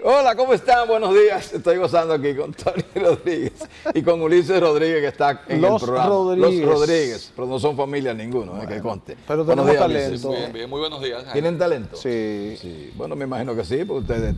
Hola, ¿cómo están? Buenos días. Estoy gozando aquí con Tony Rodríguez y con Ulises Rodríguez, que está en el programa. Los Rodríguez, pero no son familia ninguno, que conste. Pero tenemos talento. Bien, bien, muy buenos días. ¿Tienen talento? Sí. Sí. Bueno, me imagino que sí, porque ustedes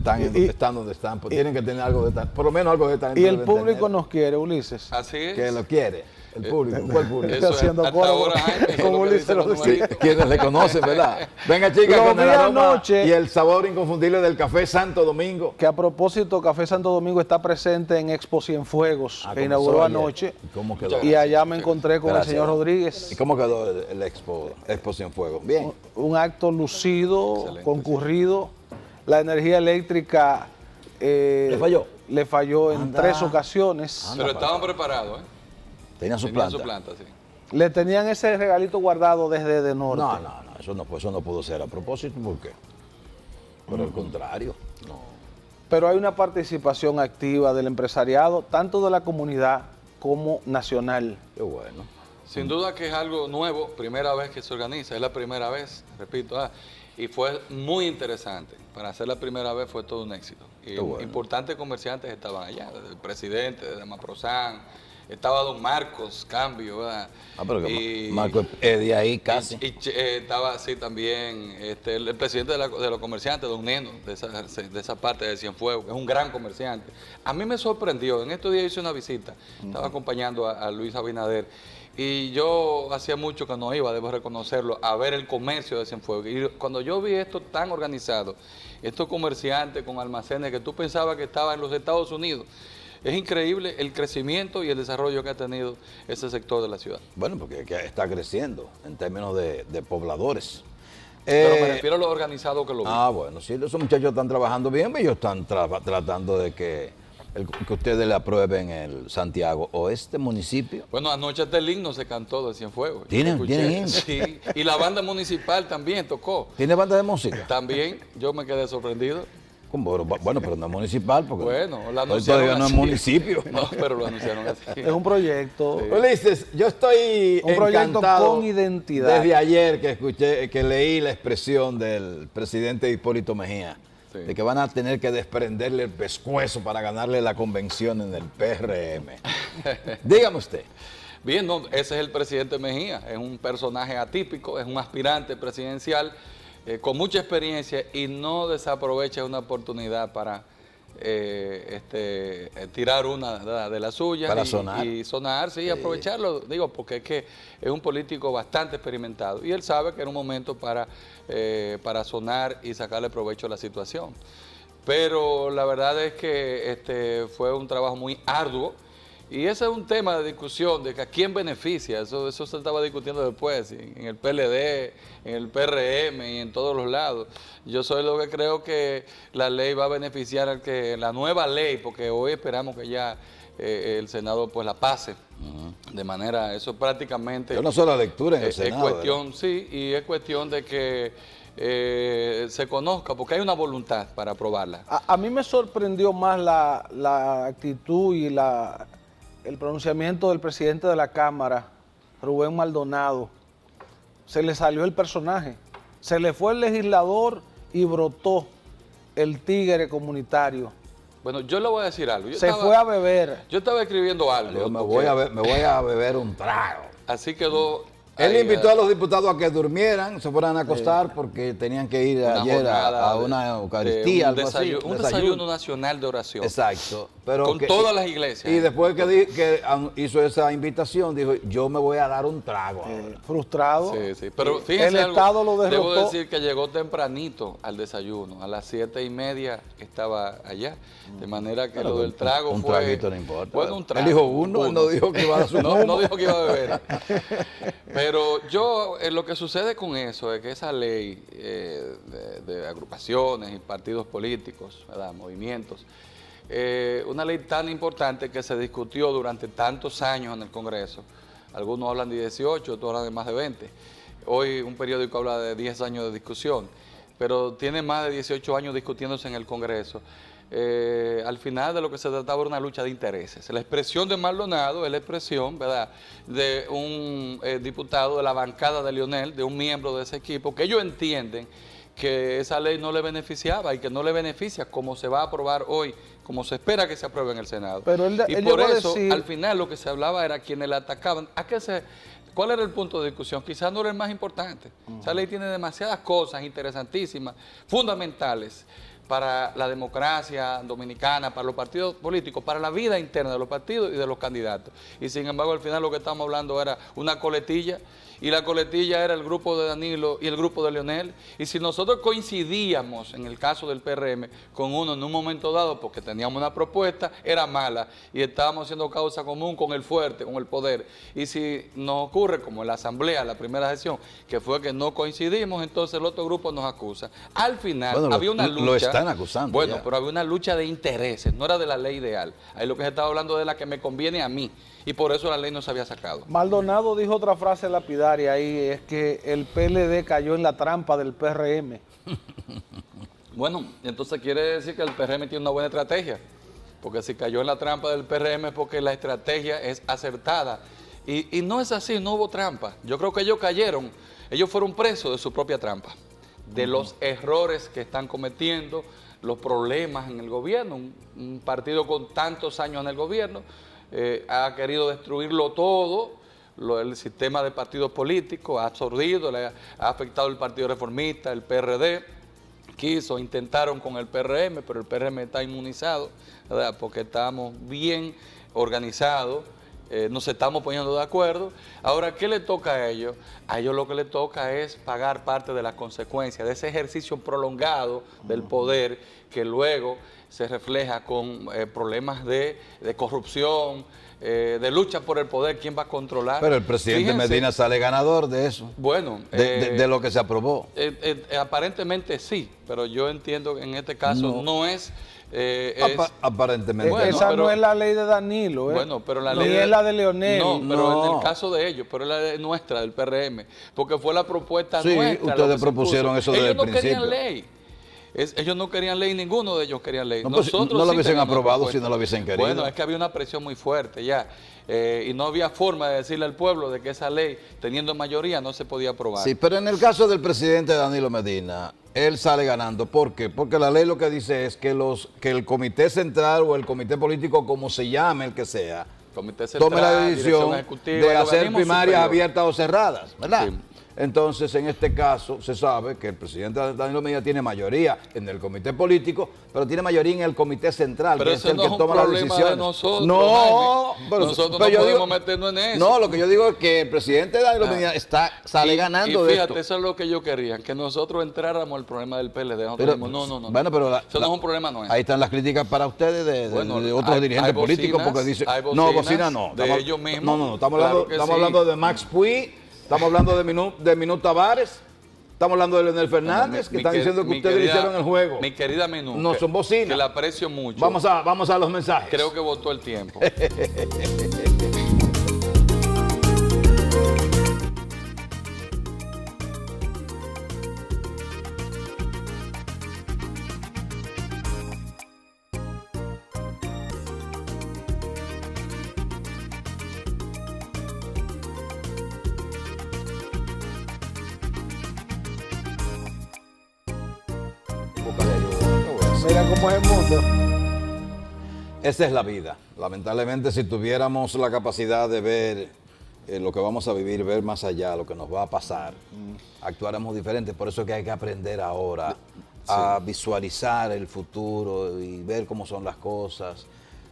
están donde están, pues tienen que tener algo de talento, por lo menos algo de talento. Y el público nos quiere, Ulises. Así es. Que lo quiere. El público, ¿cuál público? Eso es, haciendo hasta coro ahora, Jaime, con lo que Ulises dicen los Rodríguez. numeritos. Quienes le conocen, ¿verdad? Venga, chicas, Lo con vi el aroma anoche. y el sabor inconfundible del café Santo Domingo. Que a propósito, Café Santo Domingo está presente en Expo Cienfuegos, que comenzó inauguró ayer. anoche. ¿Y cómo quedó? Y allá me encontré con Gracias. el señor Rodríguez. ¿Y cómo quedó el Expo Cienfuegos? Bien. Un acto lucido, Excelente, concurrido. La energía eléctrica ¿Le falló? le falló en Anda. 3 ocasiones. Pero estaban preparados, ¿eh? Tenía su Tenían planta. su planta, sí. Le tenían ese regalito guardado desde de norte. No, eso no pudo ser a propósito, ¿por qué? Por el contrario, no. Pero hay una participación activa del empresariado, tanto de la comunidad como nacional. Qué bueno. Sin duda que es algo nuevo, primera vez que se organiza, es la primera vez, repito, y fue muy interesante. Para hacer la primera vez fue todo un éxito. Y Qué bueno. importantes comerciantes estaban allá, desde el presidente, desde Maprozán, estaba don Marcos Cambio, ¿verdad? Pero que Marco es de ahí casi. Estaba así también el presidente de los comerciantes, don Neno, de esa parte de Cienfuegos, que es un gran comerciante. A mí me sorprendió, en estos días hice una visita, estaba acompañando a Luis Abinader, y yo hacía mucho que no iba, debo reconocerlo, a ver el comercio de Cienfuegos. Y cuando yo vi esto tan organizado, estos comerciantes con almacenes que tú pensabas que estaban en los Estados Unidos, es increíble el crecimiento y el desarrollo que ha tenido ese sector de la ciudad. Bueno, porque que está creciendo en términos de pobladores. Pero me refiero a lo organizado que lo vi. Bueno, sí, esos muchachos están trabajando bien, pero ellos están tratando de que ustedes le aprueben el Santiago Oeste municipio. Bueno, anoche hasta el himno se cantó de Cienfuegos. ¿Tienen himno? Sí, y la banda municipal también tocó. ¿Tiene banda de música? También, yo me quedé sorprendido. Bueno, pero no es municipal, porque Bueno, lo hoy anunciaron todavía no es así. municipio. No, pero lo anunciaron así. Es un proyecto. Sí. Ulises, yo estoy Un proyecto encantado con identidad. desde ayer que leí la expresión del presidente Hipólito Mejía, Sí. de que van a tener que desprenderle el pescuezo para ganarle la convención en el PRM. Dígame usted. Bien, no, ese es el presidente Mejía, es un personaje atípico, es un aspirante presidencial con mucha experiencia y no desaprovecha una oportunidad para tirar una de las suyas. Para sonar. Y sonar, sí, aprovecharlo, digo, porque es que es un político bastante experimentado y él sabe que era un momento para sonar y sacarle provecho a la situación. Pero la verdad es que fue un trabajo muy arduo. Y ese es un tema de discusión, de que a quién beneficia, eso se estaba discutiendo después, en el PLD, en el PRM y en todos los lados. Yo soy lo que creo que la ley va a beneficiar al que, la nueva ley, porque hoy esperamos que ya el Senado pues la pase, de manera, eso prácticamente... Yo no soy lectura en el es Senado. cuestión, sí, y es cuestión de que se conozca, porque hay una voluntad para aprobarla. A mí me sorprendió más la actitud y el pronunciamiento del presidente de la Cámara, Rubén Maldonado. Se le salió el personaje, se le fue el legislador y brotó el tigre comunitario. Bueno, yo le voy a decir algo. Fue a beber. Yo estaba escribiendo algo. Yo me voy a beber un trago. Así quedó. Él ahí, invitó a los diputados a que durmieran, se fueran a acostar porque tenían que ir una ayer jornada a una Eucaristía, algo así. un desayuno nacional de oración. Exacto. Pero Con todas las iglesias. Y después que hizo esa invitación, dijo, yo me voy a dar un trago ahora. Frustrado. Sí, sí. Pero fíjense El algo, Estado lo debo derrotó. decir que llegó tempranito al desayuno. A las 7:30 estaba allá. De manera que Bueno, lo del trago un fue... traguito no importa. Bueno, un trago. Él dijo uno, él no dijo que iba a dar su no dijo que iba a beber. Pero lo que sucede con eso es que esa ley de agrupaciones y partidos políticos, ¿verdad? Movimientos, una ley tan importante que se discutió durante tantos años en el Congreso. Algunos hablan de 18, otros hablan de más de 20. Hoy un periódico habla de 10 años de discusión, pero tiene más de 18 años discutiéndose en el Congreso. Al final de lo que se trataba era una lucha de intereses. La expresión de Maldonado es la expresión, ¿verdad?, de un diputado de la bancada de Leonel, de un miembro de ese equipo, que ellos entienden que esa ley no le beneficiaba y que no le beneficia como se va a aprobar hoy, como se espera que se apruebe en el Senado. Pero y por eso, al final, lo que se hablaba era quienes la atacaban. ¿Cuál era el punto de discusión? Quizás no era el más importante. Esa ley tiene demasiadas cosas interesantísimas, fundamentales para la democracia dominicana, para los partidos políticos, para la vida interna de los partidos y de los candidatos. Y sin embargo, al final lo que estamos hablando era una coletilla, y la coletilla era el grupo de Danilo y el grupo de Leonel. Y si nosotros coincidíamos, en el caso del PRM, con uno en un momento dado, porque teníamos una propuesta, era mala, y estábamos haciendo causa común con el fuerte, con el poder. Y si nos ocurre, como en la asamblea, la primera sesión, que fue que no coincidimos, entonces el otro grupo nos acusa. Al final, había una lucha. Lo están acusando. Bueno, ya. pero había una lucha de intereses, no era de la ley ideal. Ahí lo que se estaba hablando de la que me conviene a mí, y por eso la ley no se había sacado. Maldonado dijo otra frase lapidaria ahí, es que el PLD cayó en la trampa del PRM. Bueno, entonces quiere decir que el PRM tiene una buena estrategia, porque si cayó en la trampa del PRM es porque la estrategia es acertada. Y no es así, no hubo trampa. Yo creo que ellos cayeron, ellos fueron presos de su propia trampa, de los errores que están cometiendo, los problemas en el gobierno. Un partido con tantos años en el gobierno ha querido destruirlo todo. El sistema de partidos políticos ha absorbido, le ha afectado el Partido Reformista, el PRD, intentaron con el PRM, pero el PRM está inmunizado, ¿verdad? Porque estamos bien organizados, nos estamos poniendo de acuerdo. Ahora, ¿qué le toca a ellos? A ellos lo que les toca es pagar parte de las consecuencias de ese ejercicio prolongado del poder, que luego se refleja con problemas de corrupción, de lucha por el poder, quién va a controlar. Pero el presidente Medina sale ganador de eso. Bueno, de lo que se aprobó. Aparentemente sí, pero yo entiendo que en este caso no es... aparentemente. Bueno, esa no es la ley de Danilo, bueno, pero la ni ley es la de Leonel. No, pero en el caso de ellos, pero es la de nuestra, del PRM, porque fue la propuesta nuestra. Ustedes propusieron eso desde el principio. Ellos no querían ley. Ellos no querían ley, ninguno de ellos querían ley. No, pues, no lo hubiesen aprobado si no lo hubiesen querido. Bueno, es que había una presión muy fuerte ya, y no había forma de decirle al pueblo de que esa ley, teniendo mayoría, no se podía aprobar. Sí, pero en el caso del presidente Danilo Medina, él sale ganando. ¿Por qué? Porque la ley lo que dice es que el comité central o el comité político, como se llame el que sea, comité central, tome la decisión de hacer primarias abiertas o cerradas, ¿verdad? Sí. Entonces, en este caso, se sabe que el presidente Danilo Medina tiene mayoría en el comité político, pero tiene mayoría en el comité central, pero que es el que toma las decisiones. De nosotros, no, pero nosotros no podemos meternos en eso. No, lo que yo digo es que el presidente Danilo Medina sale ganando de esto. Fíjate, eso es lo que yo quería, que nosotros entráramos al problema del PLD. Nosotros dijimos, no. Bueno, pero eso no es un problema nuestro. Ahí están las críticas para ustedes de otros dirigentes políticos, porque dicen, no, bocina no. De ellos mismos. No, estamos hablando de Max Puig. Estamos hablando de Minú Tavares, estamos hablando de Leonel Fernández, que están diciendo que ustedes hicieron el juego. Mi querida Minú, no son bocinas. Que la aprecio mucho. Vamos a los mensajes. Creo que votó el tiempo. Mira cómo es el mundo. Esa es la vida. Lamentablemente, si tuviéramos la capacidad de ver lo que vamos a vivir, ver más allá, lo que nos va a pasar, actuáramos diferente. Por eso es que hay que aprender ahora a visualizar el futuro y ver cómo son las cosas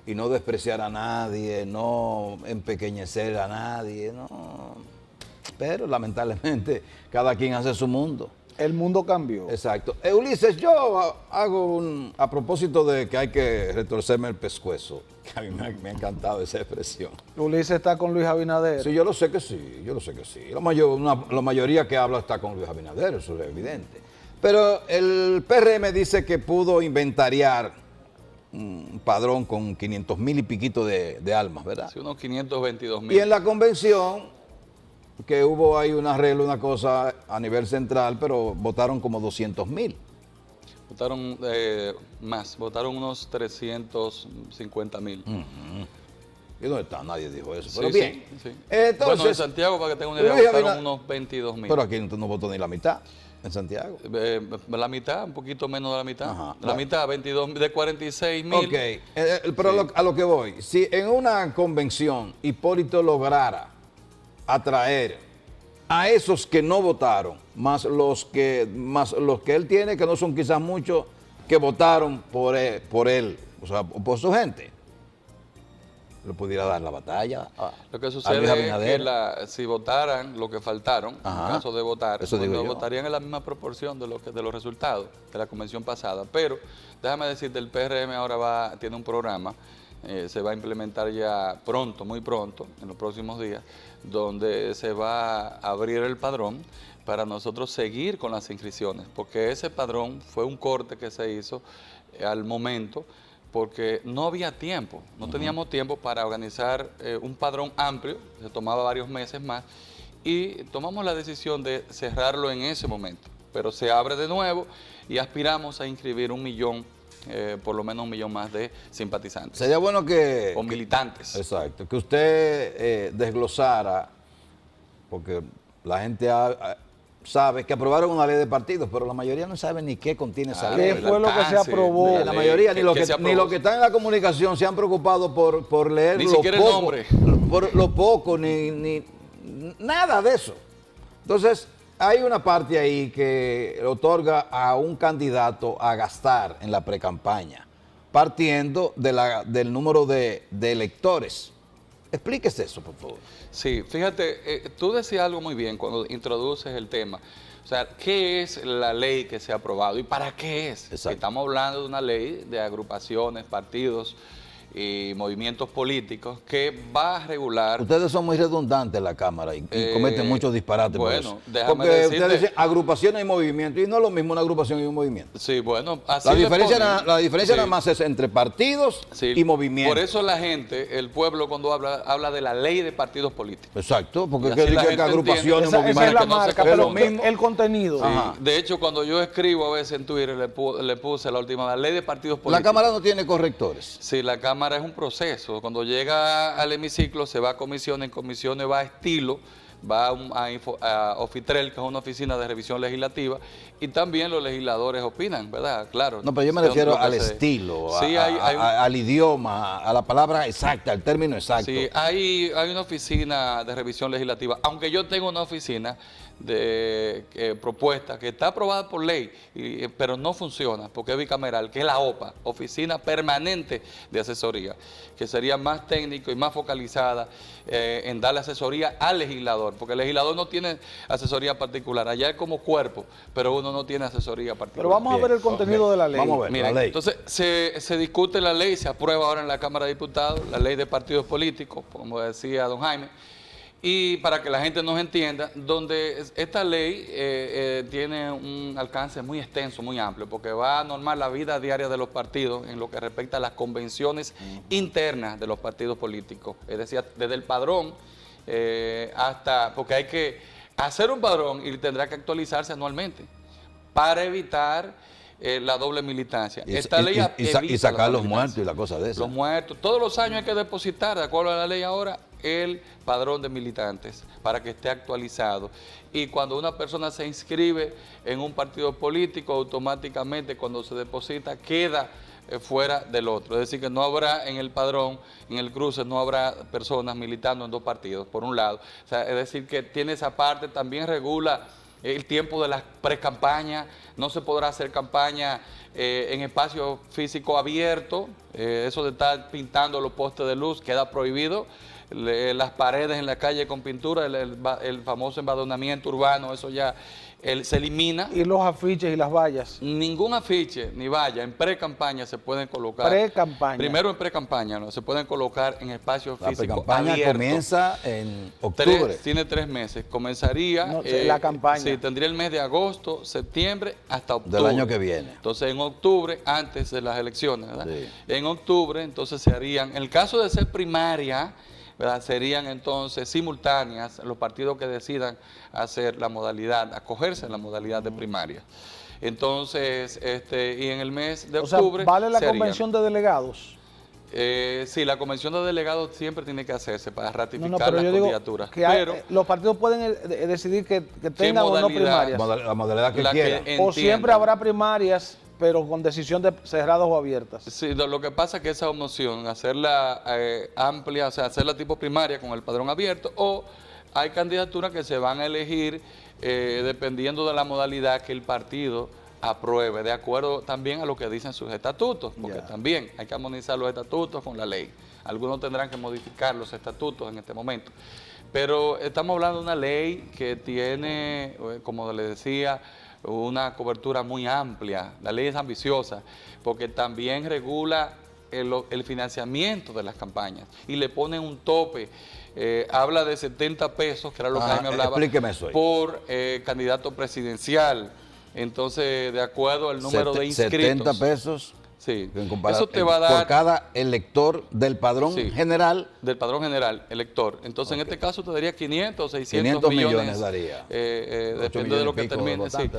y no despreciar a nadie, no empequeñecer a nadie, no. Pero lamentablemente cada quien hace su mundo. El mundo cambió. Exacto. Ulises, yo hago a propósito de que hay que retorcerme el pescuezo, que a mí me ha encantado esa expresión. Ulises está con Luis Abinader. Sí, yo lo sé que sí. La mayoría que habla está con Luis Abinader, eso es evidente. Pero el PRM dice que pudo inventariar un padrón con 500,000 y piquito de almas, ¿verdad? Sí, unos 522,000. Y en la convención, que hubo ahí un arreglo, una cosa a nivel central, pero votaron como 200,000. Votaron más, votaron unos 350,000. ¿Y dónde está? Nadie dijo eso, pero bien. Sí. Entonces, bueno, en Santiago, para que tengan una idea, votaron unos 22,000. Pero aquí no votó ni la mitad. en Santiago. La mitad, un poquito menos de la mitad. Ajá, La mitad, 22, de 46.000. Ok, pero Sí. a lo que voy, si en una convención Hipólito lograra atraer a esos que no votaron, más los que él tiene, que no son quizás muchos, que votaron por él, o sea, por su gente, le pudiera dar la batalla Lo que a Luis sucede es Abinader. que si votaran lo que faltaron, Ajá. en caso de votar, Eso digo no yo. votarían en la misma proporción de los resultados de la convención pasada. Pero déjame decirte, el PRM ahora tiene un programa, se va a implementar ya pronto, muy pronto, en los próximos días, donde se va a abrir el padrón para nosotros seguir con las inscripciones, porque ese padrón fue un corte que se hizo al momento, porque no había tiempo, no teníamos tiempo para organizar un padrón amplio, se tomaba varios meses más, y tomamos la decisión de cerrarlo en ese momento, pero se abre de nuevo y aspiramos a inscribir 1 millón, por lo menos 1 millón más de simpatizantes Sería bueno que... o militantes. Exacto, que usted desglosara, porque la gente sabe que aprobaron una ley de partidos, pero la mayoría no sabe ni qué contiene esa Ah, ley. ¿Qué fue lo que se aprobó? de La ley mayoría, ni que los se que, aprobó. ni los que están en la comunicación se han preocupado por leer Ni lo siquiera el poco, nombre. por lo poco, ni nada de eso. Entonces, hay una parte ahí que otorga a un candidato a gastar en la precampaña, partiendo del número de electores. Explíquese eso, por favor. Sí, fíjate, tú decías algo muy bien cuando introduces el tema. O sea, ¿qué es la ley que se ha aprobado y para qué es? Exacto. Estamos hablando de una ley de agrupaciones, partidos y movimientos políticos que va a regular... Ustedes son muy redundantes en la Cámara y cometen muchos disparates por bueno, eso. déjame Porque decirte- ustedes dicen agrupaciones y movimientos, y no es lo mismo una agrupación y un movimiento. Sí, bueno, así La le diferencia, ponen. la diferencia Sí. nada más es entre partidos Sí, y movimientos. Por eso la gente, el pueblo, cuando habla de la ley de partidos políticos. Exacto, porque Y es así que la que gente agrupaciones, entiende. Esa es la que no se marca, quede pero lo mismo. el contenido. Sí, Ajá. de hecho, cuando yo escribo a veces en Twitter, le puse la última, la ley de partidos políticos. La Cámara no tiene correctores. Sí, la Cámara es un proceso. Cuando llega al hemiciclo, se va a comisiones, en comisiones va a estilo, va a Ofitrel, que es una oficina de revisión legislativa, y también los legisladores opinan, ¿verdad? Claro. No, pero yo me Lo refiero que al se- estilo, Sí, hay un- al idioma, a la palabra exacta, al término exacto. Sí, hay una oficina de revisión legislativa, aunque yo tengo una oficina de propuesta que está aprobada por ley, pero no funciona porque es bicameral, que es la OPA, Oficina Permanente de Asesoría, que sería más técnico y más focalizada en darle asesoría al legislador, porque el legislador no tiene asesoría particular, allá es como cuerpo, pero uno no tiene asesoría particular. Pero vamos a ver el contenido Ok. de la ley. Vamos a ver. Miren, la ley. entonces se discute la ley, se aprueba ahora en la Cámara de Diputados, la ley de partidos políticos, como decía don Jaime, y para que la gente nos entienda, donde esta ley tiene un alcance muy extenso, muy amplio, porque va a normar la vida diaria de los partidos en lo que respecta a las convenciones internas de los partidos políticos, es decir, desde el padrón hasta, porque hay que hacer un padrón y tendrá que actualizarse anualmente para evitar la doble militancia. Esta ley evita y sacar la los doble muertos y militancia. la cosa de eso. Los muertos. Todos los años hay que depositar, de acuerdo a la ley ahora, el padrón de militantes para que esté actualizado. Y cuando una persona se inscribe en un partido político, automáticamente cuando se deposita queda fuera del otro. Es decir, que no habrá en el padrón, en el cruce, no habrá personas militando en dos partidos, por un lado. O sea, es decir, que tiene esa parte, también regula el tiempo de las pre-campañas, no se podrá hacer campaña en espacio físico abierto, eso de estar pintando los postes de luz queda prohibido, las paredes en la calle con pintura, el famoso embadurnamiento urbano, eso ya se elimina. Y los afiches y las vallas. Ningún afiche ni valla en pre-campaña se pueden colocar. Pre-campaña. Primero en pre-campaña, ¿no? Se pueden colocar en espacio La físico campaña abierto. comienza en octubre. Tiene 3 meses. Comenzaría... No, la campaña. Sí, tendría el mes de agosto, septiembre, hasta octubre. Del año que viene. Entonces, en octubre, antes de las elecciones, ¿verdad? Sí. En octubre, entonces se harían... En el caso de ser primaria, ¿verdad? Serían entonces simultáneas los partidos que decidan hacer la modalidad, acogerse en la modalidad de primaria. Entonces, y en el mes de O sea, octubre... ¿vale la se harían. convención de delegados? Sí, la convención de delegados siempre tiene que hacerse para ratificar pero las yo digo candidaturas. que los partidos pueden decidir que tengan o no primarias. La modalidad que La que quieran. O siempre entiendan. habrá primarias, pero con decisión de cerradas o abiertas. Sí, lo que pasa es que esa opción, hacerla amplia, o sea, hacerla tipo primaria con el padrón abierto, o hay candidaturas que se van a elegir dependiendo de la modalidad que el partido apruebe, de acuerdo también a lo que dicen sus estatutos, porque también hay que armonizar los estatutos con la ley. Algunos tendrán que modificar los estatutos en este momento. Pero estamos hablando de una ley que tiene, como le decía, una cobertura muy amplia. La ley es ambiciosa porque también regula el financiamiento de las campañas y le ponen un tope. Habla de 70 pesos, que era lo que a mí me hablaba, explíqueme eso ahí. por candidato presidencial. Entonces, de acuerdo al número de inscritos. 70 pesos. Sí. Eso te va a dar por cada elector del padrón general. Del padrón general, elector. Entonces, en este caso te daría 500 o 600 500 millones. daría. Depende de lo que termine. Sí.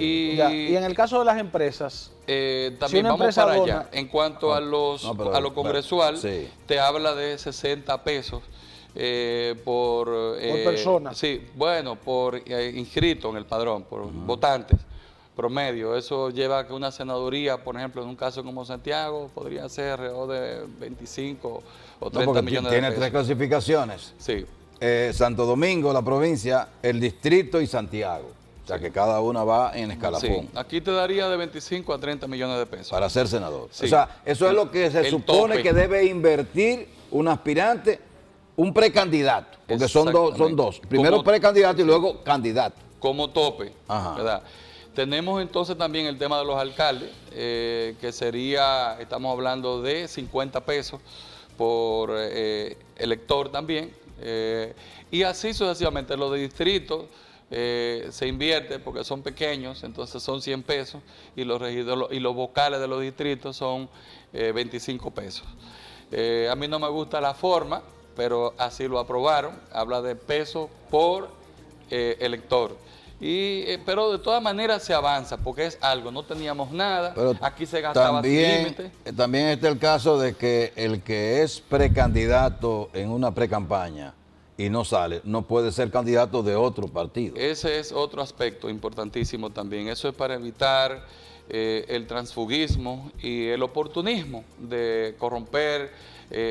Y en el caso de las empresas, también si una vamos empresa para dona, allá. En cuanto a lo congresual, sí, te habla de 60 pesos. Por persona. Sí, bueno, por inscrito en el padrón, por votantes promedio. Eso lleva a que una senaduría, por ejemplo, en un caso como Santiago, podría ser alrededor de 25 o 30 millones de pesos. Tiene 3 clasificaciones. Sí. Santo Domingo, la provincia, el distrito y Santiago. O sea que cada una va en escalafón. Sí. Aquí te daría de 25 a 30 millones de pesos. Para ser senador. Sí. O sea, eso es lo que se supone tope que debe invertir un aspirante, un precandidato. Porque son dos. Primero Como precandidato y luego candidato. como tope, Ajá. ¿verdad? Tenemos entonces también el tema de los alcaldes, que sería, estamos hablando de 50 pesos por elector también, y así sucesivamente. Los de distritos se invierte porque son pequeños, entonces son 100 pesos, y los regidores y los vocales de los distritos son 25 pesos. A mí no me gusta la forma, pero así lo aprobaron, habla de pesos por elector. Pero de todas maneras se avanza, porque es algo, no teníamos nada, Pero aquí se gastaba sin límite. También está el caso de que el que es precandidato en una precampaña y no sale, no puede ser candidato de otro partido. Ese es otro aspecto importantísimo también. Eso es para evitar el transfugismo y el oportunismo de corromper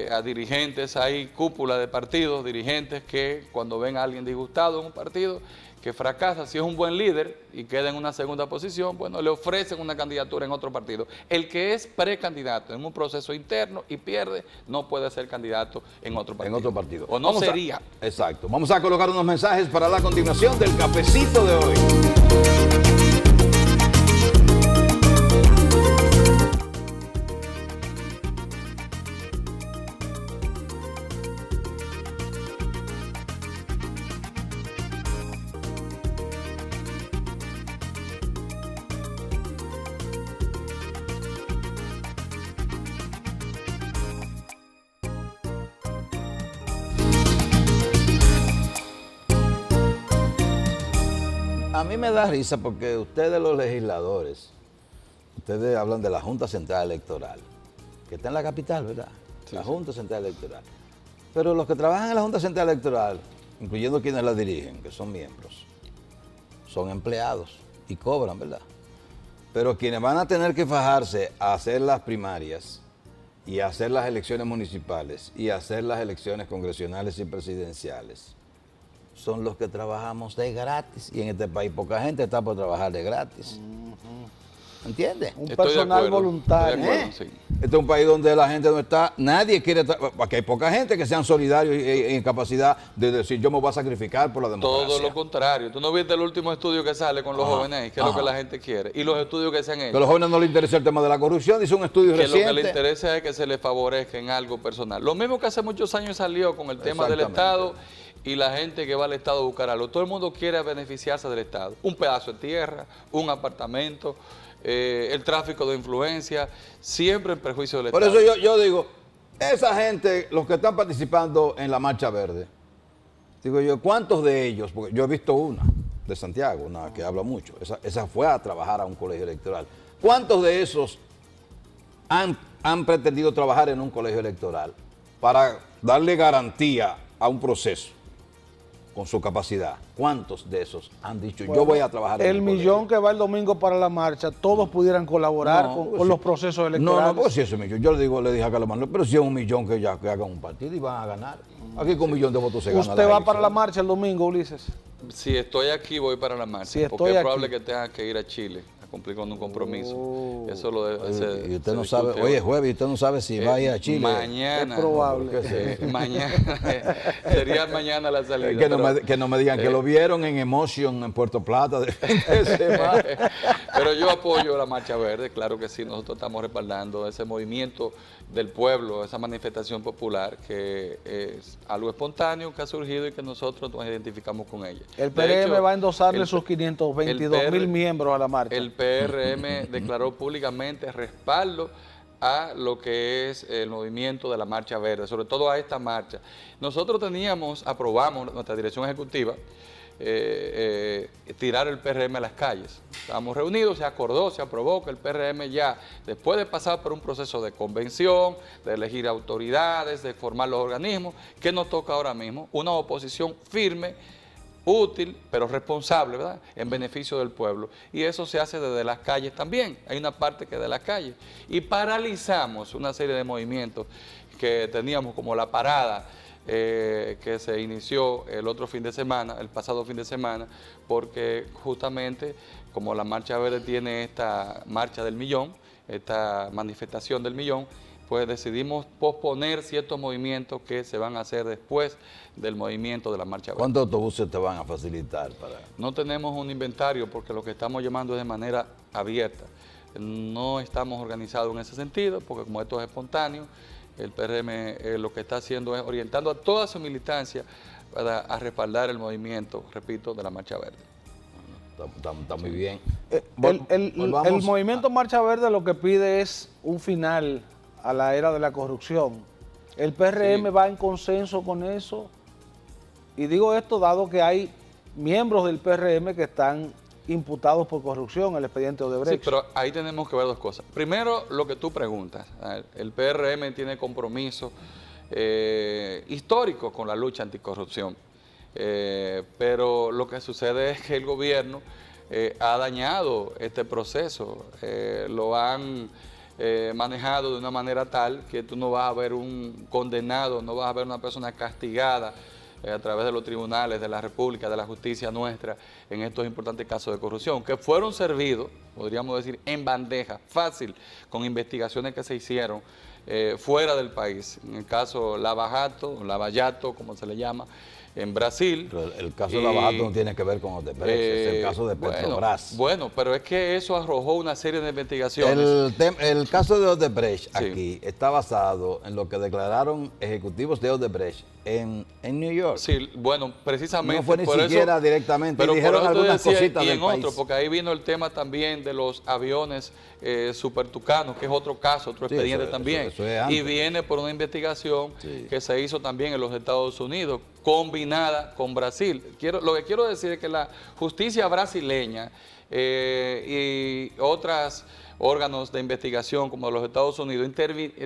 a dirigentes. Hay cúpula de partidos, dirigentes que cuando ven a alguien disgustado en un partido, que fracasa, si es un buen líder y queda en una segunda posición, bueno, le ofrecen una candidatura en otro partido. El que es precandidato en un proceso interno y pierde, no puede ser candidato en otro partido. En otro partido. O no sería. Exacto. Vamos a colocar unos mensajes para la continuación del cafecito de hoy. A mí me da risa porque ustedes los legisladores, ustedes hablan de la Junta Central Electoral, que está en la capital, ¿verdad? Sí, la sí. Junta Central Electoral. Pero los que trabajan en la Junta Central Electoral, incluyendo quienes la dirigen, que son miembros, son empleados y cobran, ¿verdad? Pero quienes van a tener que fajarse a hacer las primarias y a hacer las elecciones municipales y a hacer las elecciones congresionales y presidenciales, son los que trabajamos de gratis. Y en este país poca gente está por trabajar de gratis. ¿Entiendes? un Estoy de personal acuerdo, voluntario. estoy de acuerdo, sí. Este es un país donde la gente no está, nadie quiere, porque hay poca gente que sean solidarios y en capacidad de decir yo me voy a sacrificar por la democracia. Todo lo contrario. ¿Tú no viste el último estudio que sale con los jóvenes? Que es lo que la gente quiere. Y los estudios que se han Que a hecho. los jóvenes no les interesa el tema de la corrupción, dice un estudio Que lo que le reciente. interesa es que se les favorezca en algo personal. Lo mismo que hace muchos años salió con el tema del Exactamente. Estado y la gente que va al Estado a buscar algo. Todo el mundo quiere beneficiarse del Estado. Un pedazo de tierra, un apartamento, el tráfico de influencia, siempre en perjuicio del Por Estado. eso yo digo, esa gente, los que están participando en la Marcha Verde, digo yo, ¿cuántos de ellos? Porque yo he visto una de Santiago, una que habla mucho, esa fue a trabajar a un colegio electoral. ¿Cuántos de esos han pretendido trabajar en un colegio electoral para darle garantía a un proceso con su capacidad. ¿Cuántos de esos han dicho, yo voy a trabajar en el millón que va el domingo para la marcha, todos pudieran colaborar con los procesos electorales? No, pues si es un millón. Yo le dije a Carlos Manuel, pero si es un millón que hagan un partido y van a ganar. Aquí con un millón de votos se gana. ¿Usted va para la marcha el domingo, Ulises? Si estoy aquí, voy para la marcha. Si porque es estoy probable aquí. que tenga que ir a Chile a cumplir con un compromiso. Eso lo debe Y usted no sabe, oye, jueves, y usted no sabe si va a ir a Chile. Mañana. Es probable. Mañana. Sería mañana la salida. Que no me digan que lo vieron en Emotion en Puerto Plata de fin de semana. Pero yo apoyo la Marcha Verde, claro que sí, nosotros estamos respaldando ese movimiento del pueblo, esa manifestación popular que es algo espontáneo que ha surgido y que nosotros nos identificamos con ella. El De PRM hecho, va a endosarle sus 522,000 miembros a la marcha. El PRM declaró públicamente respaldo a lo que es el movimiento de la Marcha Verde, sobre todo a esta marcha. Nosotros aprobamos nuestra dirección ejecutiva, tirar el PRM a las calles. Estábamos reunidos, se acordó, se aprobó que el PRM ya, después de pasar por un proceso de convención, de elegir autoridades, de formar los organismos, ¿qué nos toca ahora mismo? Una oposición firme, útil, pero responsable, ¿verdad?, en beneficio del pueblo. Y eso se hace desde las calles también. Hay una parte que es de las calles. Y paralizamos una serie de movimientos que teníamos, como la parada, que se inició el pasado fin de semana, porque justamente como la Marcha Verde tiene esta marcha del millón, esta manifestación del millón, pues decidimos posponer ciertos movimientos que se van a hacer después del movimiento de la Marcha Verde. ¿Cuántos autobuses te van a facilitar para...? No tenemos un inventario porque lo que estamos llamando es de manera abierta. No estamos organizados en ese sentido porque como esto es espontáneo, el PRM lo que está haciendo es orientando a toda su militancia a respaldar el movimiento, repito, de la Marcha Verde. Está muy bien. El movimiento Marcha Verde lo que pide es un final a la era de la corrupción. El PRM va en consenso con eso. Y digo esto dado que hay miembros del PRM que están imputados por corrupción en el expediente Odebrecht. Sí, pero ahí tenemos que ver dos cosas. Primero, lo que tú preguntas. El PRM tiene compromiso histórico con la lucha anticorrupción. Pero lo que sucede es que el gobierno ha dañado este proceso. Lo han manejado de una manera tal que tú no vas a ver un condenado, no vas a ver una persona castigada a través de los tribunales de la República, de la justicia nuestra, en estos importantes casos de corrupción, que fueron servidos, podríamos decir, en bandeja, fácil, con investigaciones que se hicieron fuera del país. En el caso Lava Jato, como se le llama, en Brasil. Pero el caso de Lava Jato no tiene que ver con Odebrecht, es el caso de Petrobras. Bueno, pero es que eso arrojó una serie de investigaciones. El caso de Odebrecht Sí. aquí está basado en lo que declararon ejecutivos de Odebrecht en New York. Sí, bueno, precisamente. No fue ni por siquiera eso, directamente, pero dijeron por eso te algunas decía, cositas y del en país. otro, porque ahí vino el tema también de los aviones Super Tucano, que es otro caso, otro Sí, expediente eso también. es antes. Y viene por una investigación Sí. que se hizo también en los Estados Unidos, combinada con Brasil. Lo que quiero decir es que la justicia brasileña y otros órganos de investigación como los Estados Unidos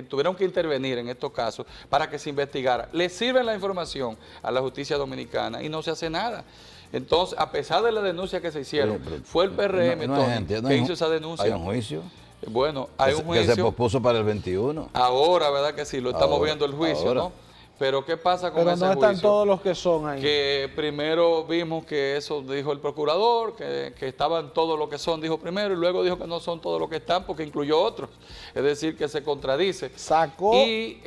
tuvieron que intervenir en estos casos para que se investigara. Le sirve la información a la justicia dominicana y no se hace nada. Entonces, a pesar de la denuncia que se hicieron, fue el PRM que hizo esa denuncia. ¿Hay un juicio? Bueno, hay un juicio. Que se pospuso para el 21. Ahora, ¿verdad que sí? Lo estamos viendo el juicio, ahora. ¿no? Pero ¿qué pasa con Pero ese no juicio? están todos los que son ahí. Que primero vimos que eso dijo el procurador, que estaban todos los que son, dijo primero, y luego dijo que no son todos los que están porque incluyó otros. Es decir, que se contradice. Sacó y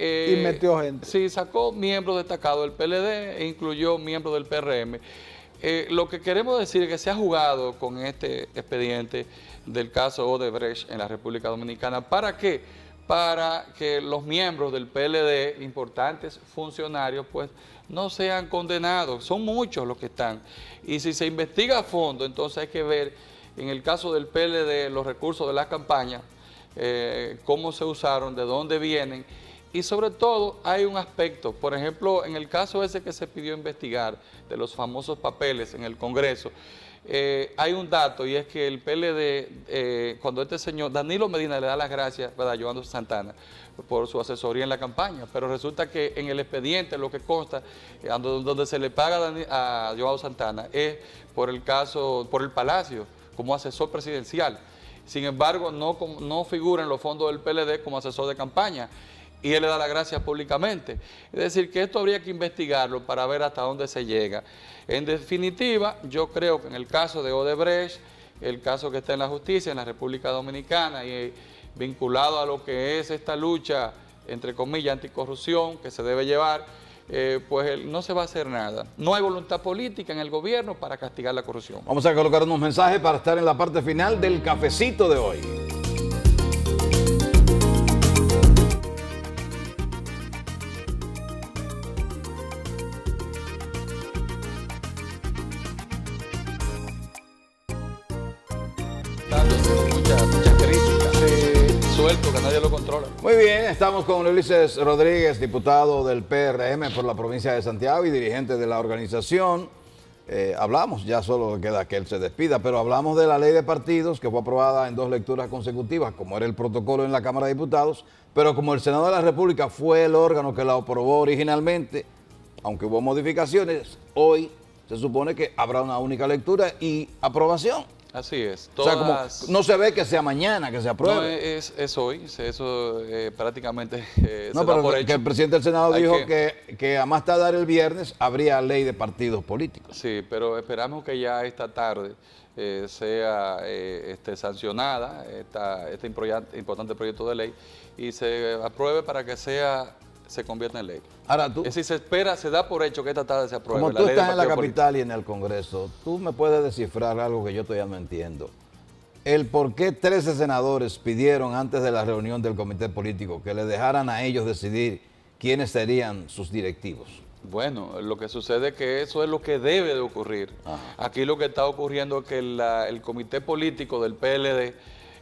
metió gente. Sí, sacó miembros destacados del PLD e incluyó miembros del PRM. Lo que queremos decir es que se ha jugado con este expediente del caso Odebrecht en la República Dominicana. ¿Para qué? Para que los miembros del PLD, importantes funcionarios, pues no sean condenados. Son muchos los que están. Y si se investiga a fondo, entonces hay que ver, en el caso del PLD, los recursos de las campañas, cómo se usaron, de dónde vienen Y sobre todo hay un aspecto, por ejemplo, en el caso ese que se pidió investigar de los famosos papeles en el Congreso, hay un dato y es que el PLD, cuando este señor Danilo Medina le da las gracias a Joao Santana por su asesoría en la campaña, pero resulta que en el expediente lo que consta, donde se le paga a Joao Santana es por el caso, por el Palacio, como asesor presidencial. Sin embargo, no figura en los fondos del PLD como asesor de campaña. Y él le da las gracias públicamente. Es decir, que esto habría que investigarlo para ver hasta dónde se llega. En definitiva, yo creo que en el caso de Odebrecht, el caso que está en la justicia en la República Dominicana y vinculado a lo que es esta lucha, entre comillas, anticorrupción que se debe llevar, pues no se va a hacer nada. No hay voluntad política en el gobierno para castigar la corrupción. Vamos a colocar unos mensajes para estar en la parte final del cafecito de hoy. Muchas críticas, suelto, que nadie lo controla. Muy bien, estamos con Ulises Rodríguez, diputado del PRM por la provincia de Santiago y dirigente de la organización. Hablamos, ya solo queda que él se despida, pero hablamos de la ley de partidos que fue aprobada en 2 lecturas consecutivas, como era el protocolo en la Cámara de Diputados, pero como el Senado de la República fue el órgano que la aprobó originalmente, aunque hubo modificaciones, hoy se supone que habrá una única lectura y aprobación. Así es. O sea, como no se ve que sea mañana que se apruebe. No, es hoy, eso prácticamente no, se pero da por que hecho. el presidente del Senado dijo que a más tardar el viernes habría ley de partidos políticos. Sí, pero esperamos que ya esta tarde sea sancionada este importante proyecto de ley y se apruebe para que se convierta en ley. Ahora tú, es decir, se da por hecho que esta tarde se apruebe como la tú ley de estás en la partidos capital y en el Congreso, tú me puedes descifrar algo que yo todavía no entiendo. El por qué 13 senadores pidieron antes de la reunión del comité político que le dejaran a ellos decidir quiénes serían sus directivos. Bueno, lo que sucede es que eso es lo que debe de ocurrir. Ajá. Aquí lo que está ocurriendo es que el comité político del PLD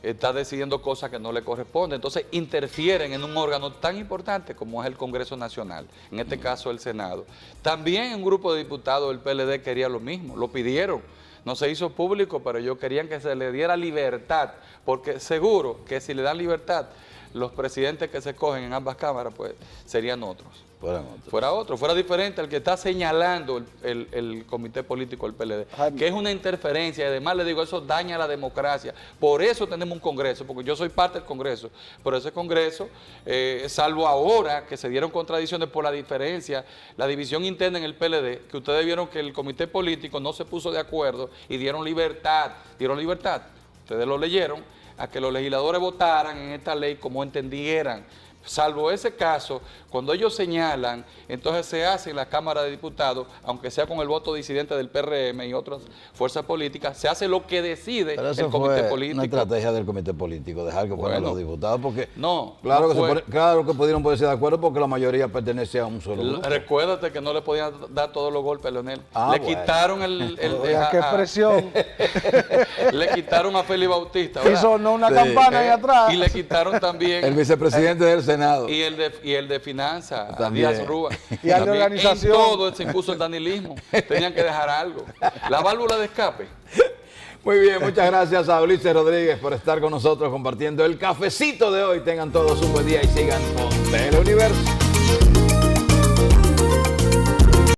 está decidiendo cosas que no le corresponden. Entonces interfieren en un órgano tan importante como es el Congreso Nacional, en este caso el Senado. También un grupo de diputados del PLD quería lo mismo, lo pidieron. No se hizo público, pero ellos querían que se le diera libertad, porque seguro que si le dan libertad, los presidentes que se escogen en ambas cámaras, pues serían otros. Fuera diferente al que está señalando el comité político del PLD, que es una interferencia y además le digo, eso daña la democracia. Por eso tenemos un Congreso, porque yo soy parte del Congreso, pero ese Congreso, salvo ahora que se dieron contradicciones por la diferencia, la división interna en el PLD, que ustedes vieron que el comité político no se puso de acuerdo y dieron libertad, ustedes lo leyeron, a que los legisladores votaran en esta ley como entendieran. Salvo ese caso, cuando ellos señalan, entonces se hace en la Cámara de Diputados, aunque sea con el voto disidente del PRM y otras fuerzas políticas, se hace lo que decide el comité político. Una estrategia del comité político, dejar que fueran los diputados, porque claro que pudieron ponerse de acuerdo porque la mayoría pertenece a un solo grupo. Recuérdate que no le podían dar todos los golpes a Leonel. Quitaron ¡Qué expresión! Le quitaron a Félix Bautista. Y sonó una campana ahí atrás. Y le quitaron también el vicepresidente del Senado. Y el de Finanzas, Díaz Rúa. Y al de organización. En todo se impuso el danilismo. Tenían que dejar algo. La válvula de escape. Muy bien, muchas gracias a Ulises Rodríguez por estar con nosotros compartiendo el cafecito de hoy. Tengan todos un buen día y sigan con Teleuniverso.